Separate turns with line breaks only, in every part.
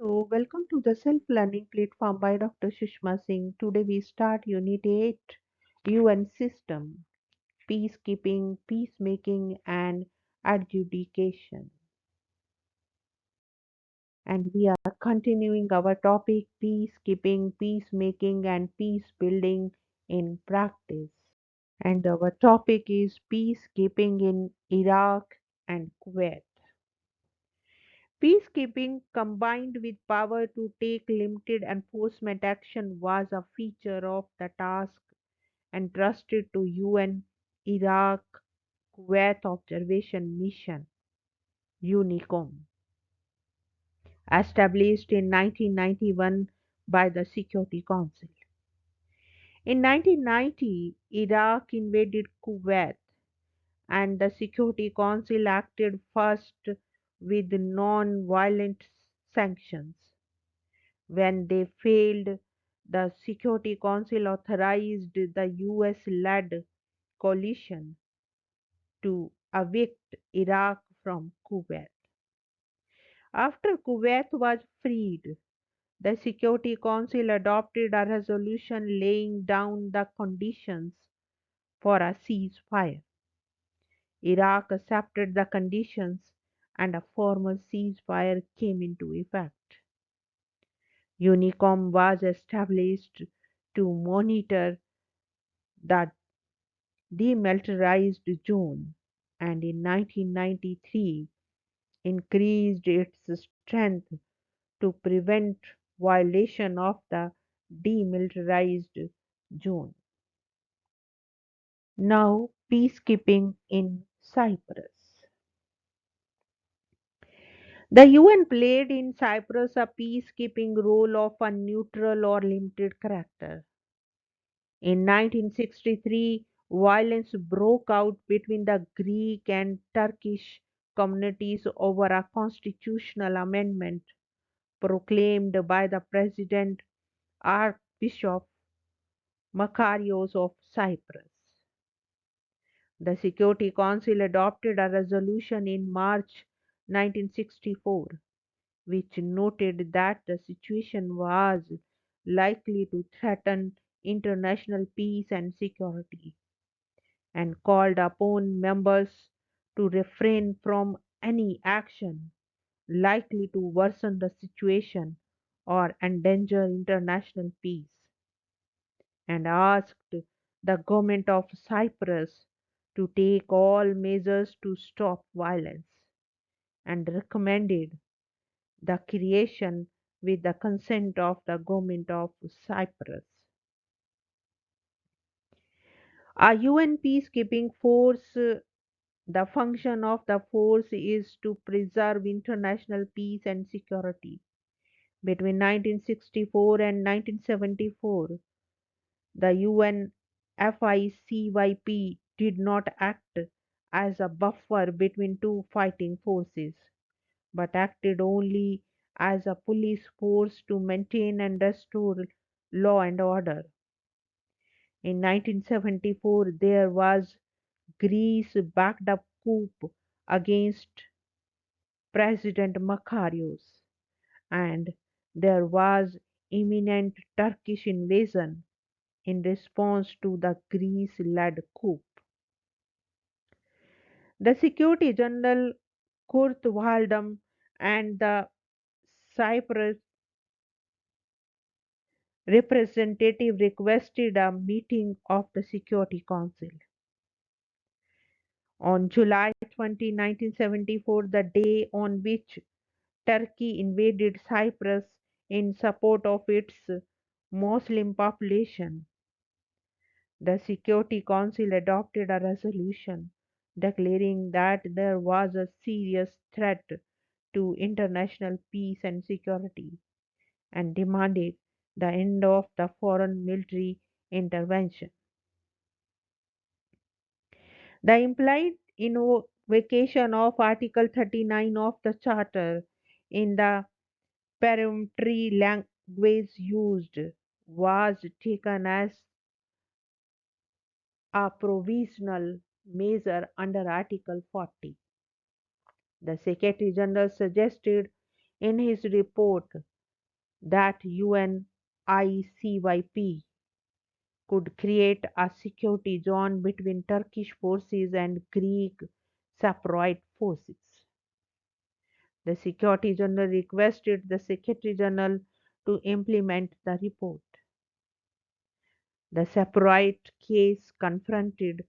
So, welcome to the Self Learning Platform by Dr. Sushma Singh. Today we start Unit 8 UN System, Peacekeeping, Peacemaking, and Adjudication. And we are continuing our topic Peacekeeping, Peacemaking, and Peace Building in Practice. And our topic is Peacekeeping in Iraq and Kuwait. Peacekeeping combined with power to take limited enforcement action was a feature of the task entrusted to UN Iraq Kuwait Observation Mission UNICOM, established in 1991 by the Security Council. In 1990, Iraq invaded Kuwait and the Security Council acted first with non-violent sanctions. When they failed, the Security Council authorized the US led coalition to evict Iraq from Kuwait. After Kuwait was freed, the Security Council adopted a resolution laying down the conditions for a ceasefire. Iraq accepted the conditions and a formal ceasefire came into effect. UNICOM was established to monitor the demilitarized zone and in 1993 increased its strength to prevent violation of the demilitarized zone. Now, peacekeeping in Cyprus. The UN played in Cyprus a peacekeeping role of a neutral or limited character. In 1963, violence broke out between the Greek and Turkish communities over a constitutional amendment proclaimed by the President Archbishop Makarios of Cyprus. The Security Council adopted a resolution in March 1964 which noted that the situation was likely to threaten international peace and security, and called upon members to refrain from any action likely to worsen the situation or endanger international peace, and asked the government of Cyprus to take all measures to stop violence, and recommended the creation with the consent of the government of Cyprus. A UN peacekeeping force, the function of the force is to preserve international peace and security. Between 1964 and 1974, the UN FICYP did not act as a buffer between two fighting forces, but acted only as a police force to maintain and restore law and order. In 1974, there was Greece backed up coup against President Makarios, and there was imminent Turkish invasion in response to the Greece-led coup. The Security General Kurt Waldheim and the Cyprus representative requested a meeting of the Security Council. On July 20, 1974, the day on which Turkey invaded Cyprus in support of its Muslim population, the Security Council adopted a resolution declaring that there was a serious threat to international peace and security and demanded the end of the foreign military intervention. The implied invocation of Article 39 of the Charter in the peremptory language used was taken as a provisional measure under Article 40. The Secretary General suggested In his report that UNICYP could create a security zone between Turkish forces and Greek separatist forces. The Secretary General requested the Secretary General to implement the report. The separate case confronted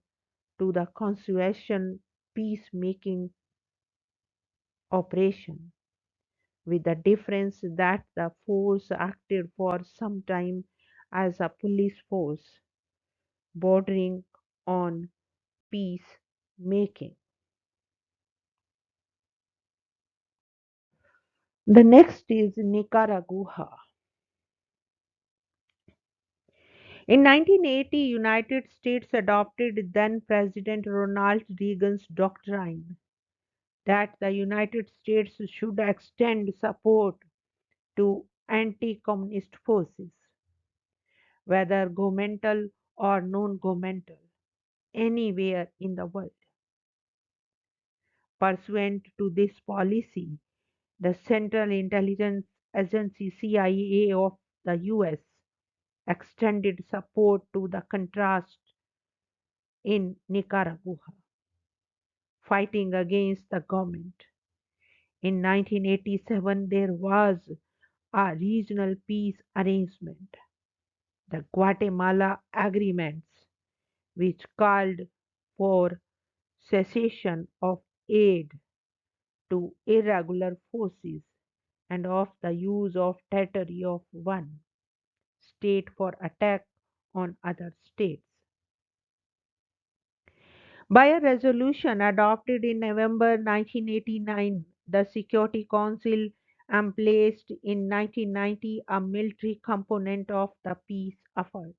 to the Constitution peacemaking operation, with the difference that the force acted for some time as a police force bordering on peacemaking. The next is Nicaragua. In 1980, United States adopted then President Ronald Reagan's doctrine that the United States should extend support to anti-communist forces, whether governmental or non-governmental, anywhere in the world. Pursuant to this policy, the Central Intelligence Agency CIA of the US extended support to the Contras in Nicaragua, fighting against the government. In 1987, there was a regional peace arrangement, the Guatemala Agreements, which called for cessation of aid to irregular forces and of the use of territory of one state for attack on other states. By a resolution adopted in November 1989, the Security Council emplaced in 1990 a military component of the peace effort.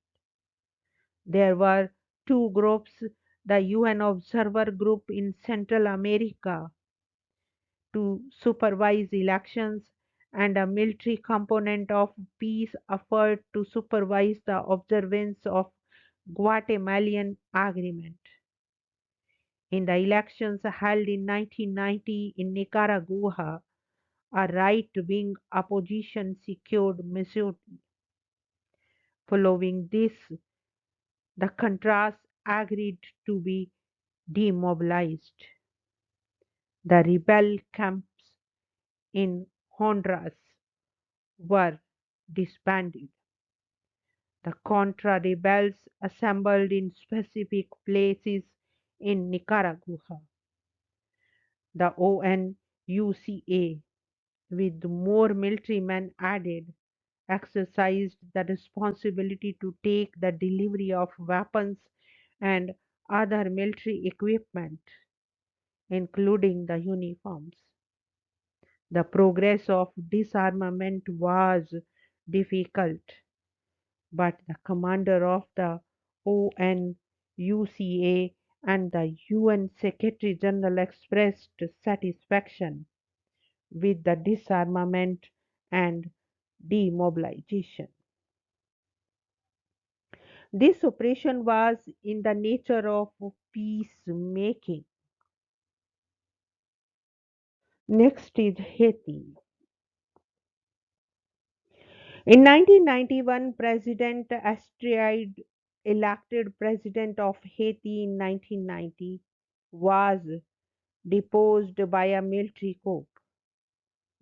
There were two groups, the UN Observer Group in Central America to supervise elections and a military component of peace effort to supervise the observance of Guatemalan agreement. In the elections held in 1990 in Nicaragua, a right-wing opposition secured majority. Following this, the Contras agreed to be demobilized. The rebel camps in Honduras were disbanded. The Contra rebels assembled in specific places in Nicaragua. The ONUCA, with more military men added, exercised the responsibility to take the delivery of weapons and other military equipment, including the uniforms. The progress of disarmament was difficult, but the commander of the ONUCA and the UN Secretary General expressed satisfaction with the disarmament and demobilization. This operation was in the nature of peacemaking. Next is Haiti. In 1991, President Aristide, elected president of Haiti in 1990, was deposed by a military coup.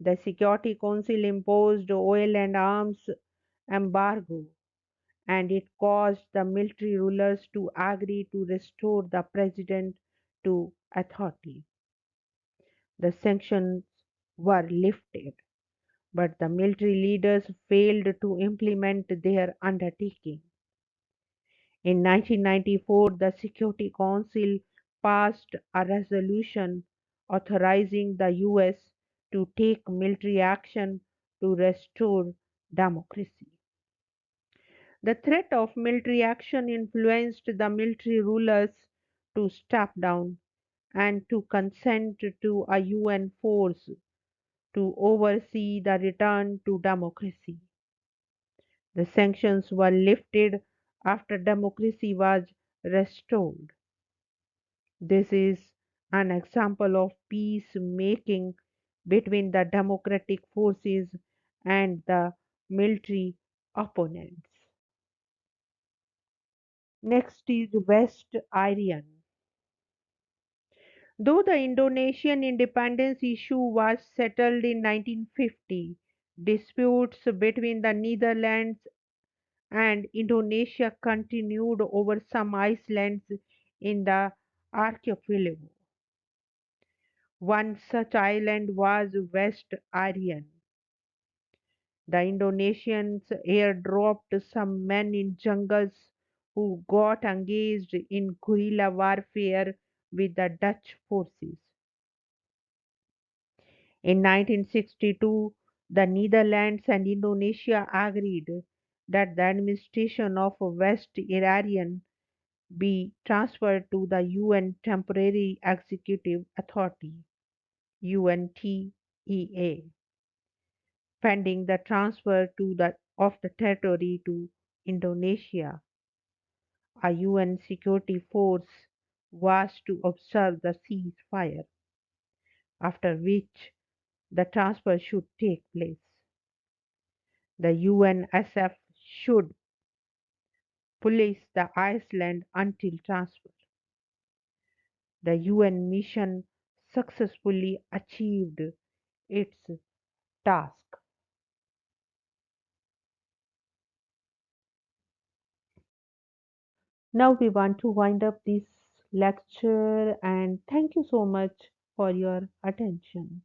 The Security Council imposed oil and arms embargo, and it caused the military rulers to agree to restore the president to authority. The sanctions were lifted, but the military leaders failed to implement their undertaking. In 1994, the Security Council passed a resolution authorizing the US to take military action to restore democracy. The threat of military action influenced the military rulers to step down and to consent to a UN force to oversee the return to democracy. The sanctions were lifted after democracy was restored. This is an example of peacemaking between the democratic forces and the military opponents. Next is West Irian. Though the Indonesian independence issue was settled in 1950, disputes between the Netherlands and Indonesia continued over some islands in the archipelago. One such island was West Irian. The Indonesians airdropped some men in jungles who got engaged in guerrilla warfare with the Dutch forces. In 1962, the Netherlands and Indonesia agreed that the administration of West Irian be transferred to the UN Temporary Executive Authority (UNTEA), pending the transfer of the territory to Indonesia. A UN security force was to observe the ceasefire, after which the transfer should take place. The UNSF should police the island until transfer. The UN mission successfully achieved its task. Now we want to wind up this lecture and thank you so much for your attention.